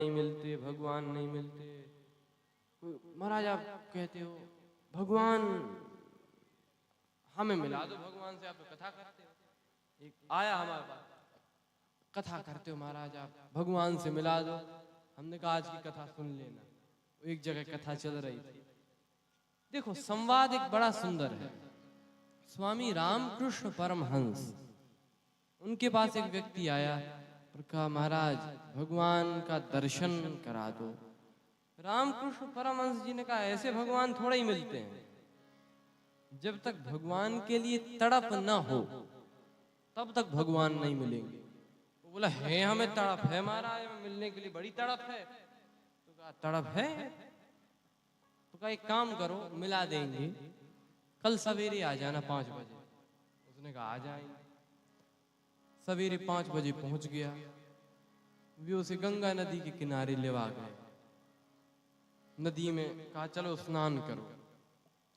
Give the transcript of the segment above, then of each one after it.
नहीं मिलते, भगवान नहीं मिलते। महाराज आप कहते हो भगवान हमें मिला दो, भगवान से आप तो कथा करते हो। एक आया हमारे पास, कथा करते हो महाराज आप, भगवान से मिला दो। हमने कहा आज की कथा सुन लेना। एक जगह कथा चल रही थी। देखो संवाद एक बड़ा सुंदर है। स्वामी रामकृष्ण परमहंस, उनके पास एक व्यक्ति आया और कहा महाराज भगवान का दर्शन करा दो। रामकृष्ण परमहंस जी ने कहा ऐसे भगवान थोड़ा ही मिलते हैं। जब तक भगवान के लिए तड़प न हो तब तक भगवान नहीं मिलेंगे। वो बोला है हमें तड़प है महाराज, मिलने के लिए बड़ी तड़प है। तो कहा तड़प है तो कहा एक काम करो मिला देंगे, कल सवेरे आ जाना 5 बजे। उसने कहा आ जाएंगे। सवेरे 5 बजे पहुंच गया। वे उसे गंगा नदी के किनारे लेवा गए। नदी में कहा चलो स्नान करो।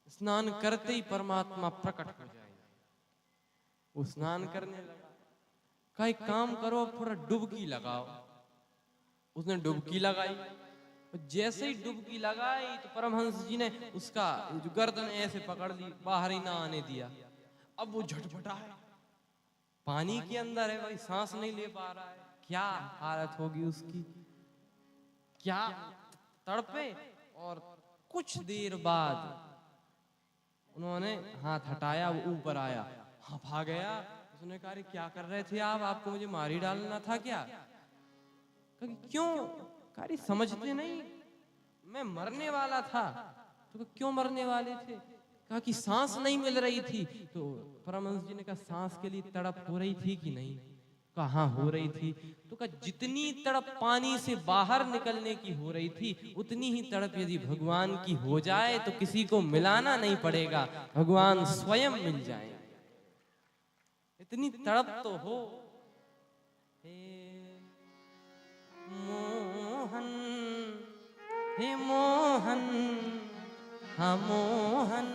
स्नान करते ही परमात्मा प्रकट हो जाएंगे। वो स्नान करने लगा। कहा एक काम करो थोड़ा डुबकी लगाओ। उसने डुबकी लगाई। जैसे ही डुबकी लगाई तो परमहंस जी ने उसका जो गर्दन ऐसे पकड़ ली, बाहर ही ना आने दिया। अब वो झटपटा है, पानी के अंदर है, भाई सांस नहीं ले पा रहा है। क्या हालत होगी उसकी, क्या तड़पे। और कुछ देर बाद उन्होंने हाथ हटाया, वो ऊपर आया, हांफा गया। उसने कहा क्या कर रहे थे आप, आपको मुझे मार ही डालना था क्या। क्यों, कारी समझते नहीं, मैं मरने वाला था। तो क्यों मरने वाले थे। कहा कि सांस नहीं मिल रही थी। तो परमहंस जी ने कहा सांस के लिए तड़प हो रही थी कि नहीं। कहा हाँ हो रही थी। तो कहा जितनी तड़प पानी से बाहर निकलने की हो रही थी उतनी ही तड़प यदि भगवान की हो जाए तो किसी को मिलाना नहीं पड़ेगा, भगवान स्वयं मिल जाए। इतनी तड़प तो हो। मोहन हे मोहन, हाँ मोहन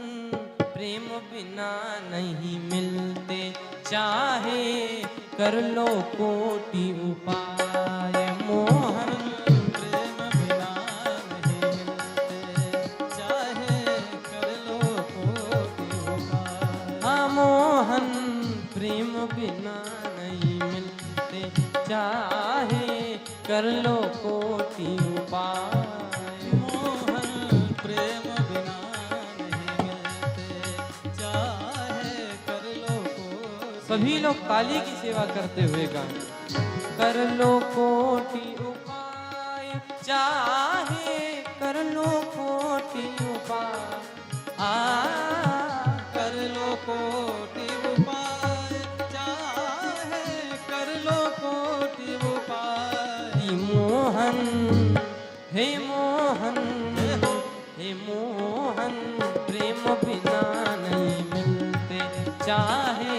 प्रेम बिना नहीं मिलते, चाहे कर लो कोटि उपाय। मोहन प्रेम बिना नहीं मिलते, चाहे कर लो कोटि उपाय। हाँ मोहन प्रेम बिना नहीं मिलते, चाहे कर लो कोटि उपाय। मोहन प्रेम बिना नहीं मिलते, चाहे कर लो कोटि। सभी लोग काली की सेवा करते हुए गाएं। कर लो कोटि उपाय, चाहे कर लो कोटि उपाय। कर लो कोटि उपाय, चाहे कर लो कोटि उपाय। मोहन हे मोहन, हे मोहन प्रेम बिना नहीं मिलते, चाहे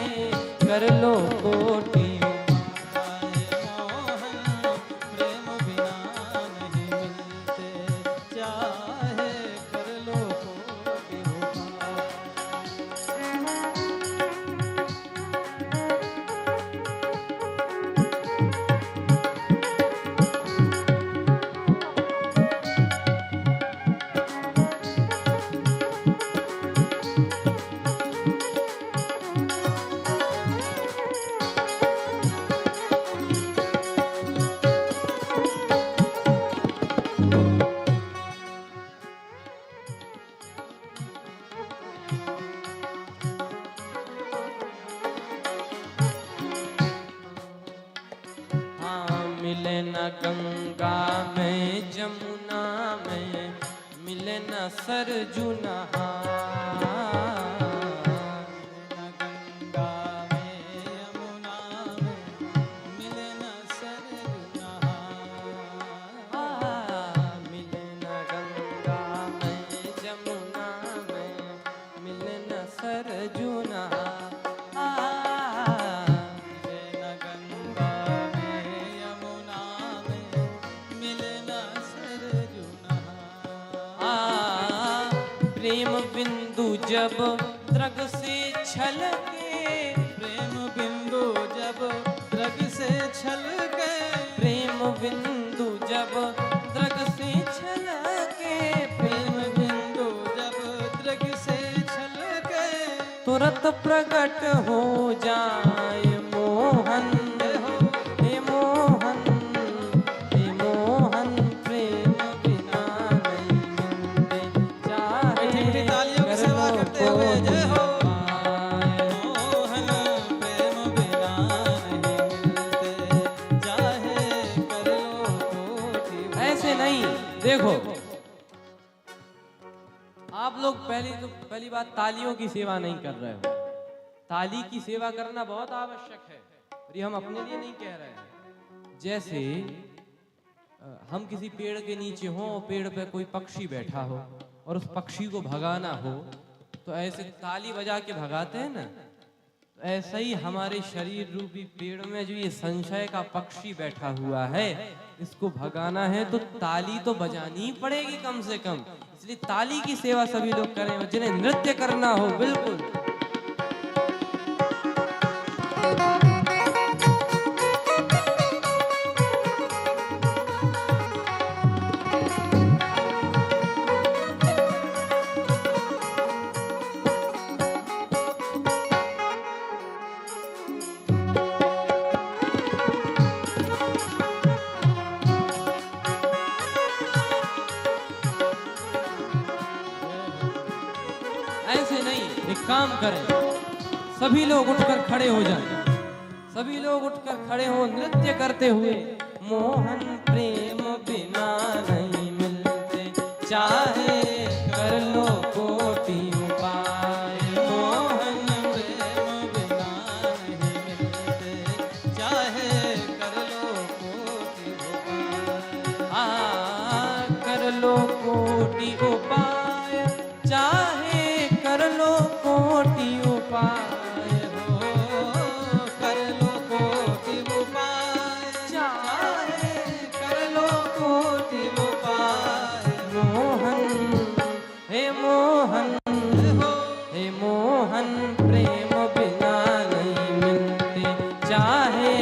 कर लो कोटि उपाय। मोहन प्रेम बिना नहीं मिलते, चाहे कर लो कोटि उपाय। मिले न गंगा में जमुना में, मिले न सरजू नहार। न गंगा में यमुना में, मिले न सरजू नहार। मिले न गंगा में जमुना में, मिले न सरजू नहार। मिले न गंगा में यमुना में, मिले न सरजू नहार। प्रेम बिंदु जब द्रग से छलके, प्रेम बिंदु जब द्रग से छलके। प्रेम बिंदु जब दृग से छलके प्रेम बिंदु जब दृग से छलके तुरंत प्रकट हो जाए मोहन हे मोहन हे मोहन प्रेम बिना नहीं मिलते चाहे मीठी तालियों की कर सेवा लो करते हुए जय हो पाए। मोहन प्रेम बिना नहीं मिलते चाहे कर लो कोटि ऐसे नहीं। देखो आप लोग पहली बात तालियों की सेवा नहीं कर रहे हो। ताली की सेवा करना बहुत आवश्यक है और ये हम अपने लिए नहीं कह रहे हैं। जैसे हम किसी पेड़ के नीचे हों और पेड़ पे कोई पक्षी बैठा हो और उस पक्षी को भगाना हो तो ऐसे ताली बजा के भगाते हैं ना। तो ऐसा ही हमारे शरीर रूपी पेड़ में जो ये संशय का पक्षी बैठा हुआ है, इसको भगाना है तो ताली तो बजानी ही पड़ेगी कम से कम। इसलिए ताली की सेवा सभी लोग करें। जिन्हें नृत्य करना हो बिल्कुल ऐसे नहीं। एक काम करें, सभी लोग उठकर खड़े हो जाएं। सभी लोग उठकर खड़े हो नृत्य करते हुए मोहन प्रेम बिना नहीं मिलते चाहे कर लो कोटि उपाय। मोहन प्रेम बिना नहीं मिलते चाहे कर लो कोटि उपाय। कर लो कोटि उपाय चाहे कर लो कोटि उपाय हो कर लो कोटि उपाय चाहे कर लो कोटि उपाय। मोहन हे मोहन हे मोहन प्रेम बिना नहीं मिलते चाहे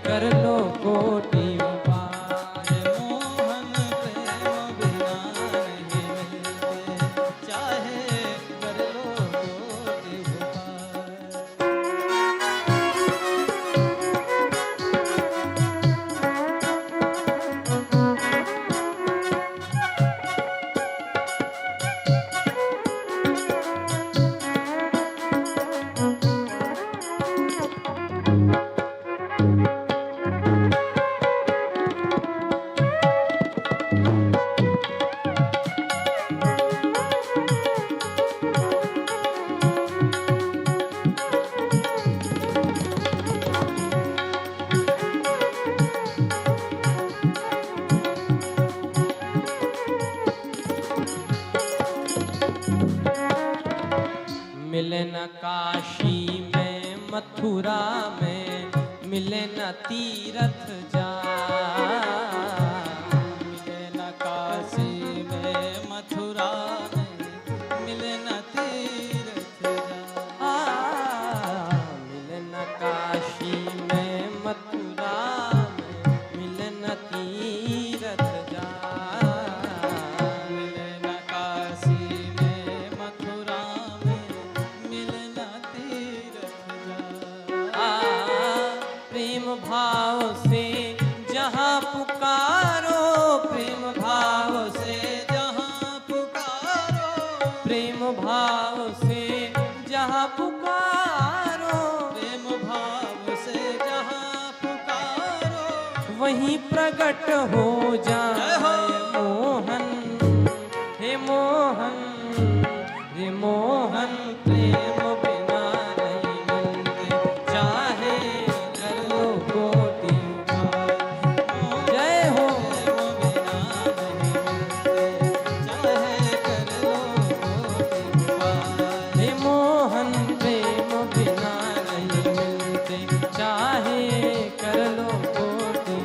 कर लो कोटि उपाय। मोहन प्रेम बिना नहीं मिलते चाहे कर लो कोटि उपाय। मिले न काशी में मथुरा में मिले न तीरथ जा। मिले न काशी में मथुरा में मिले न तीर्थ जा। मिले न काशी में मथुरा में मिले न तीरथ जा। मिले न काशी में मथुरा में मिले न तीर्थ जा। प्रेम भाव से जहाँ पुकारो प्रेम भाव से जहाँ पुकारो प्रेम भाव से जहाँ पुकारो प्रेम भाव से जहाँ पुकारो वहीं प्रकट हो जाए मोहन हे मोहन हे मोहन प्रेम बिना नहीं मिलते चाहे कर लो कोटि उपाय। जय हो हे मोहन प्रेम बिना नहीं मिलते चाहे कर लो कोटि।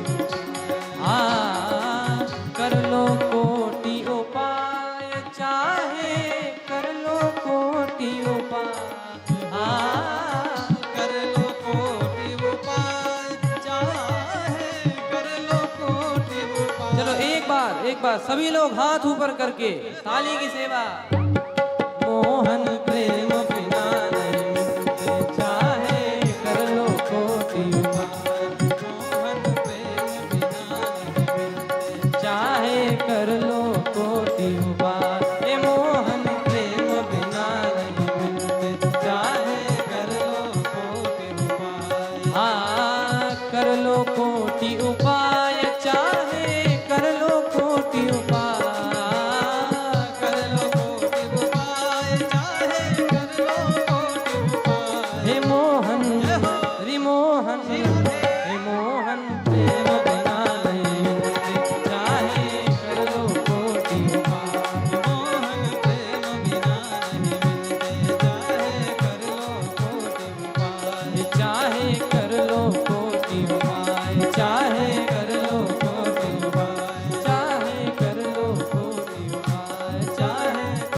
एक बार सभी लोग हाथ ऊपर करके ताली की सेवा। मोहन